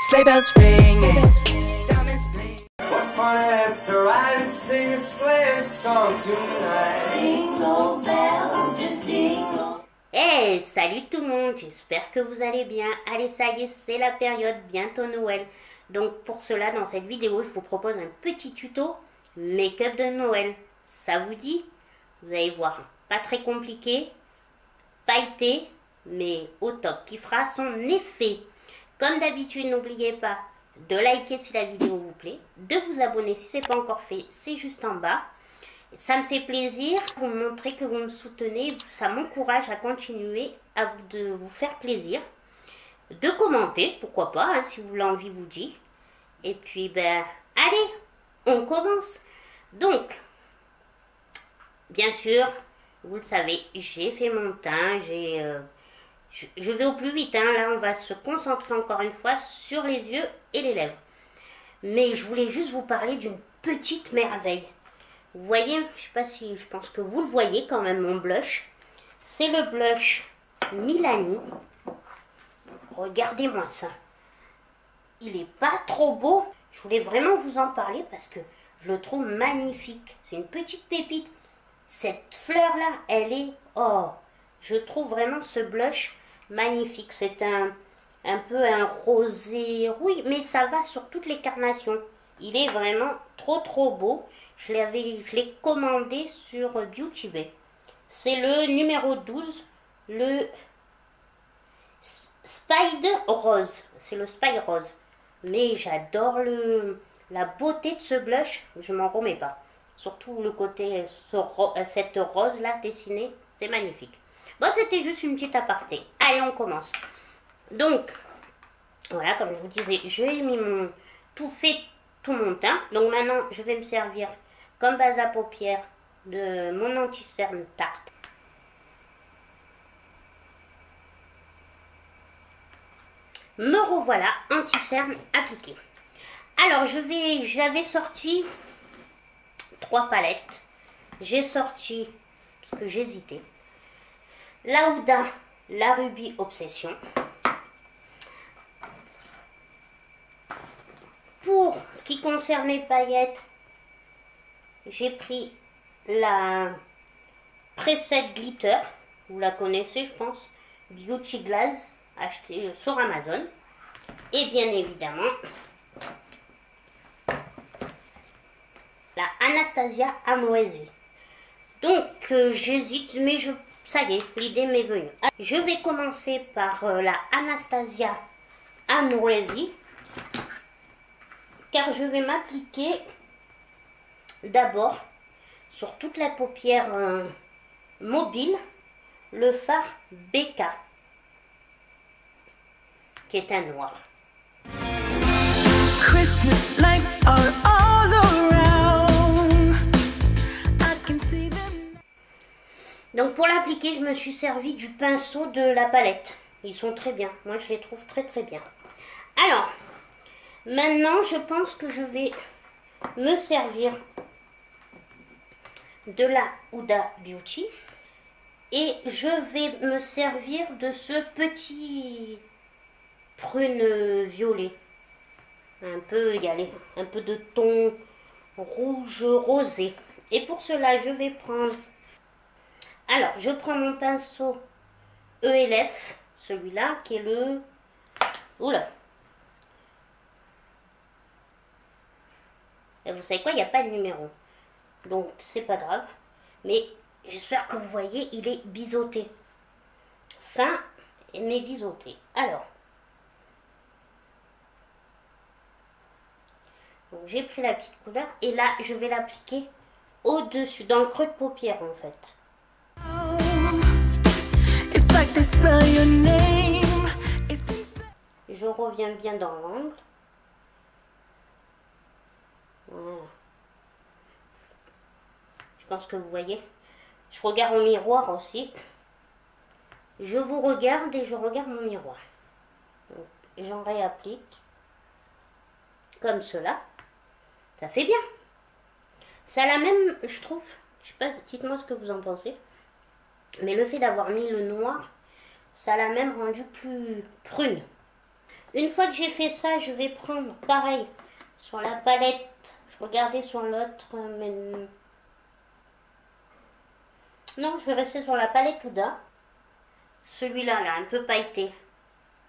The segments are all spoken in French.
Sleigh bells ringing, diamonds bling. What fun it is to ride and sing a sleigh song tonight. Jingle bells, just jingle. Hey, salut tout le monde, j'espère que vous allez bien. Allez, ça y est, c'est la période, bientôt Noël. Donc pour cela, dans cette vidéo, je vous propose un petit tuto make-up de Noël. Ça vous dit? Vous allez voir, pas très compliqué, pailleté, mais au top, qui fera son effet. Comme d'habitude, n'oubliez pas de liker si la vidéo vous plaît, de vous abonner si ce n'est pas encore fait, c'est juste en bas. Ça me fait plaisir, vous me montrez que vous me soutenez, ça m'encourage à continuer de vous faire plaisir. De commenter, pourquoi pas, hein, si vous l'envie vous dit. Et puis, ben, allez, on commence. Donc, bien sûr, vous le savez, j'ai fait mon teint, je vais au plus vite, hein. Là on va se concentrer encore une fois sur les yeux et les lèvres. Mais je voulais juste vous parler d'une petite merveille. Vous voyez, je sais pas si, je pense que vous le voyez quand même, mon blush. C'est le blush Milani. Regardez-moi ça. Il est pas trop beau. Je voulais vraiment vous en parler parce que je le trouve magnifique. C'est une petite pépite. Cette fleur-là, elle est... Oh, je trouve vraiment ce blush magnifique. C'est un peu un rosé. Oui, mais ça va sur toutes les carnations. Il est vraiment trop beau. Je l'ai commandé sur Beauty Bay. C'est le numéro 12, le Spide Rose. C'est le Spide Rose. Mais j'adore la beauté de ce blush. Je m'en remets pas. Surtout le côté, cette rose là dessinée, c'est magnifique. Bon, c'était juste une petite aparté. Allez, on commence. Donc, voilà, comme je vous disais, j'ai mis tout mon teint. Donc maintenant, je vais me servir comme base à paupières de mon anti-cerne Tarte. Me revoilà, anti-cerne appliqué. Alors, j'avais sorti 3 palettes. J'ai sorti, parce que j'hésitais, la Huda, la Ruby Obsession. Pour ce qui concerne les paillettes, j'ai pris la Preset Glitter, vous la connaissez je pense, Beauty Glaze, achetée sur Amazon. Et bien évidemment, la Anastasia Amouesi. Donc j'hésite, mais ça y est, l'idée m'est venue. Je vais commencer par la Anastasia Amouesi, car je vais m'appliquer d'abord sur toute la paupière mobile le fard BK, qui est un noir. Christmas lights are all around. I can see them. Donc pour l'appliquer, je me suis servi du pinceau de la palette. Ils sont très bien. Moi, je les trouve très bien. Alors, maintenant, je pense que je vais me servir de la Huda Beauty. Et je vais me servir de ce petit prune violet. Un peu égalé. Un peu de ton rouge rosé. Et pour cela, je vais prendre... Alors, je prends mon pinceau ELF, celui-là, qui est le... Oula! Et vous savez quoi, il n'y a pas de numéro. Donc, c'est pas grave. Mais j'espère que vous voyez, il est biseauté. Fin, mais biseauté. Alors. Donc, j'ai pris la petite couleur. Et là, je vais l'appliquer au-dessus, dans le creux de paupière, en fait. Je reviens bien dans l'angle. Voilà. Je pense que vous voyez. Je regarde mon miroir aussi. Je vous regarde et je regarde mon miroir. J'en réapplique. Comme cela. Ça fait bien. Ça a la même, je trouve. Je sais pas, dites-moi ce que vous en pensez. Mais le fait d'avoir mis le noir, ça l'a même rendu plus prune. Une fois que j'ai fait ça, je vais prendre pareil sur la palette. Je regardais sur l'autre, mais non, je vais rester sur la palette Huda. Celui-là, là, un peu pailleté.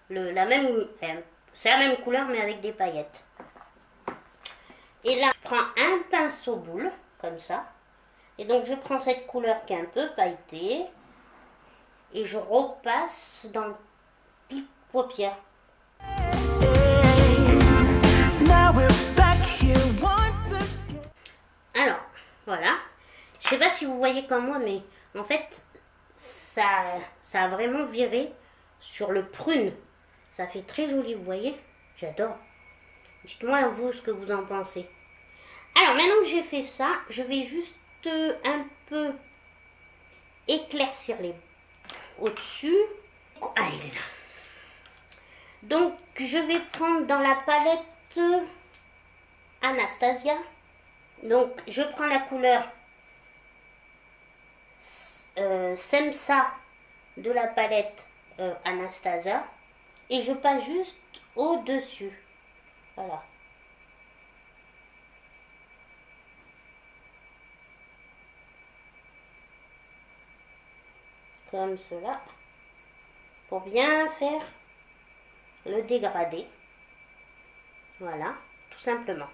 C'est la même couleur, mais avec des paillettes. Et là, je prends un pinceau boule, comme ça. Et donc, je prends cette couleur qui est un peu pailletée. Et je repasse dans le pic paupière. Alors, voilà. Je sais pas si vous voyez comme moi, mais en fait, ça a vraiment viré sur le prune. Ça fait très joli, vous voyez? J'adore. Dites-moi vous ce que vous en pensez. Alors, maintenant que j'ai fait ça, je vais juste un peu éclaircir les au-dessus. Ah, il est là. Donc, je vais prendre dans la palette Anastasia. Donc, je prends la couleur Semsa de la palette Anastasia et je passe juste au-dessus. Voilà. Comme cela. Pour bien faire le dégradé. Voilà, tout simplement.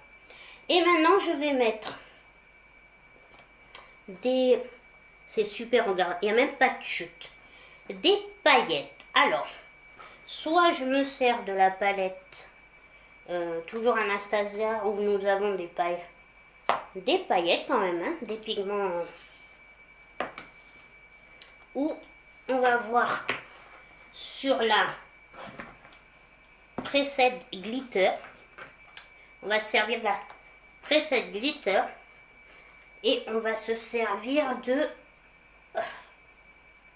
Et maintenant, je vais mettre des... C'est super, regarde, il n'y a même pas de chute. Des paillettes. Alors, soit je me sers de la palette, toujours Anastasia, où nous avons des paillettes quand même, hein, des pigments. Où on va voir sur la Preset Glitter. On va se servir de la Preset Glitter. Et on va se servir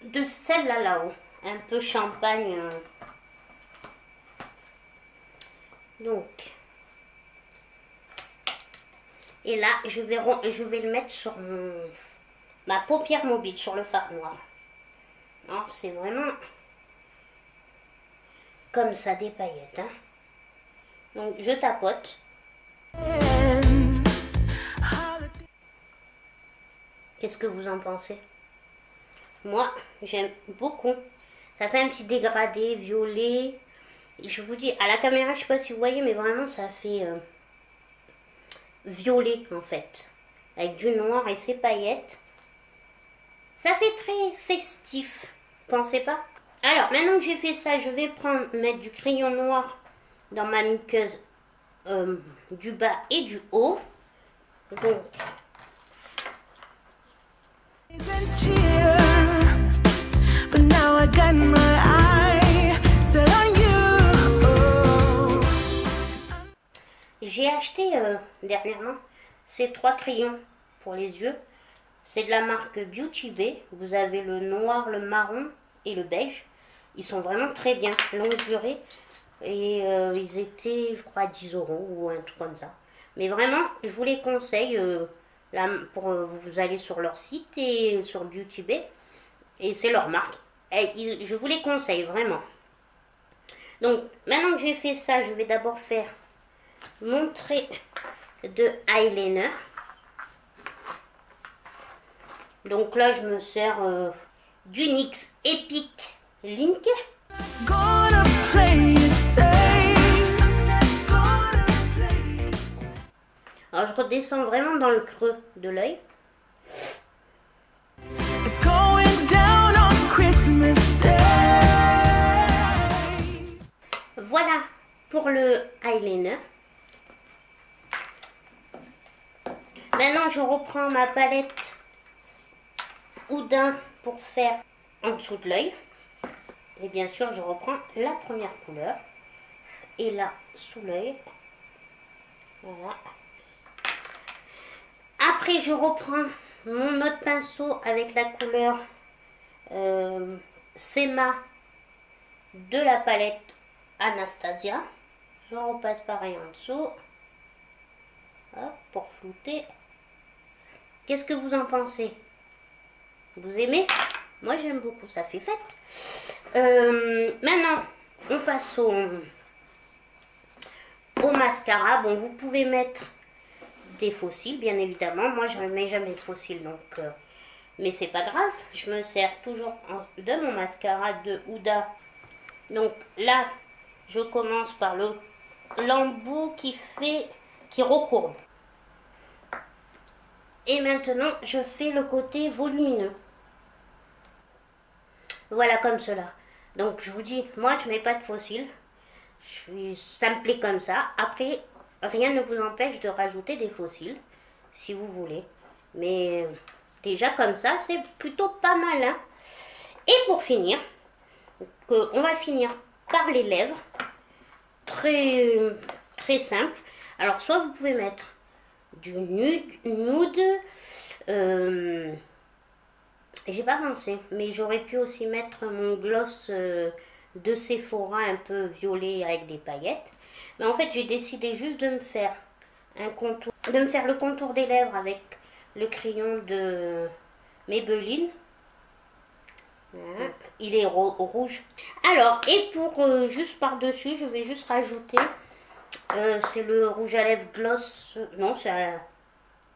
de celle-là là-haut. Un peu champagne. Donc. Et là, je vais le mettre sur ma paupière mobile, sur le fard noir. C'est vraiment comme ça, des paillettes. Hein. Donc, je tapote. Qu'est-ce que vous en pensez? Moi, j'aime beaucoup. Ça fait un petit dégradé violet. Je vous dis, à la caméra, je ne sais pas si vous voyez, mais vraiment, ça fait violet, en fait. Avec du noir et ses paillettes. Ça fait très festif. Pensez pas? Alors, maintenant que j'ai fait ça, je vais mettre du crayon noir dans ma muqueuse du bas et du haut. Donc, j'ai acheté dernièrement ces 3 crayons pour les yeux. C'est de la marque Beauty Bay. Vous avez le noir, le marron et le beige. Ils sont vraiment très bien, longue durée. Et ils étaient, je crois, à 10 € ou un truc comme ça. Mais vraiment, je vous les conseille. Vous allez sur leur site et sur Beauty Bay. Et c'est leur marque. Et je vous les conseille, vraiment. Donc, maintenant que j'ai fait ça, je vais d'abord faire mon trait de eyeliner. Donc là, je me sers du NYX Epic Link. Alors, je redescends vraiment dans le creux de l'œil. Voilà pour le eyeliner. Maintenant, je reprends ma palette Huda pour faire en dessous de l'œil. Et bien sûr, je reprends la première couleur. Et là, sous l'œil. Voilà. Après, je reprends mon autre pinceau avec la couleur Sema de la palette Anastasia. Je repasse pareil en dessous. Hop, pour flouter. Qu'est-ce que vous en pensez? Vous aimez? Moi, j'aime beaucoup. Ça fait fête. Maintenant, on passe au mascara, bon, vous pouvez mettre des faux cils, bien évidemment. Moi, je ne mets jamais de faux cils, donc... mais c'est pas grave. Je me sers toujours de mon mascara de Huda. Donc là, je commence par l'embout qui recourbe. Et maintenant, je fais le côté volumineux. Voilà, comme cela. Donc, je vous dis, moi, je mets pas de faux cils. Ça me plaît comme ça. Après, rien ne vous empêche de rajouter des faux cils, si vous voulez. Mais déjà, comme ça, c'est plutôt pas mal. Hein. Et pour finir, on va finir par les lèvres. Très simple. Alors, soit vous pouvez mettre du nude. J'ai pas pensé, mais j'aurais pu aussi mettre mon gloss de Sephora un peu violet avec des paillettes. Mais en fait, j'ai décidé juste de me faire le contour des lèvres avec le crayon de Maybelline. Il est rouge. Alors, et pour juste par-dessus, je vais juste rajouter, c'est le rouge à lèvres gloss, non, c'est un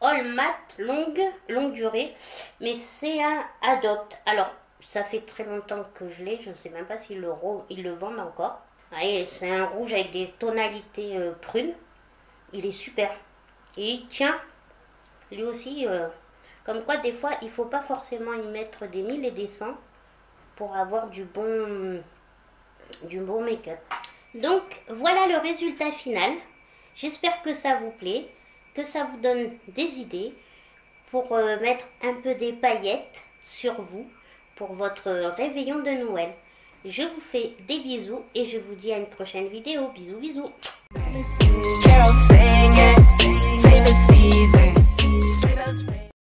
All Matte longue durée, mais c'est un Adopt. Alors, ça fait très longtemps que je l'ai, je ne sais même pas s'ils le vendent encore. C'est un rouge avec des tonalités prunes. Il est super. Et il tient, lui aussi, comme quoi des fois, il ne faut pas forcément y mettre des 1000 et des 100 pour avoir du bon make-up. Donc, voilà le résultat final. J'espère que ça vous plaît, que ça vous donne des idées pour mettre un peu des paillettes sur vous pour votre réveillon de Noël. Je vous fais des bisous et je vous dis à une prochaine vidéo. Bisous, bisous.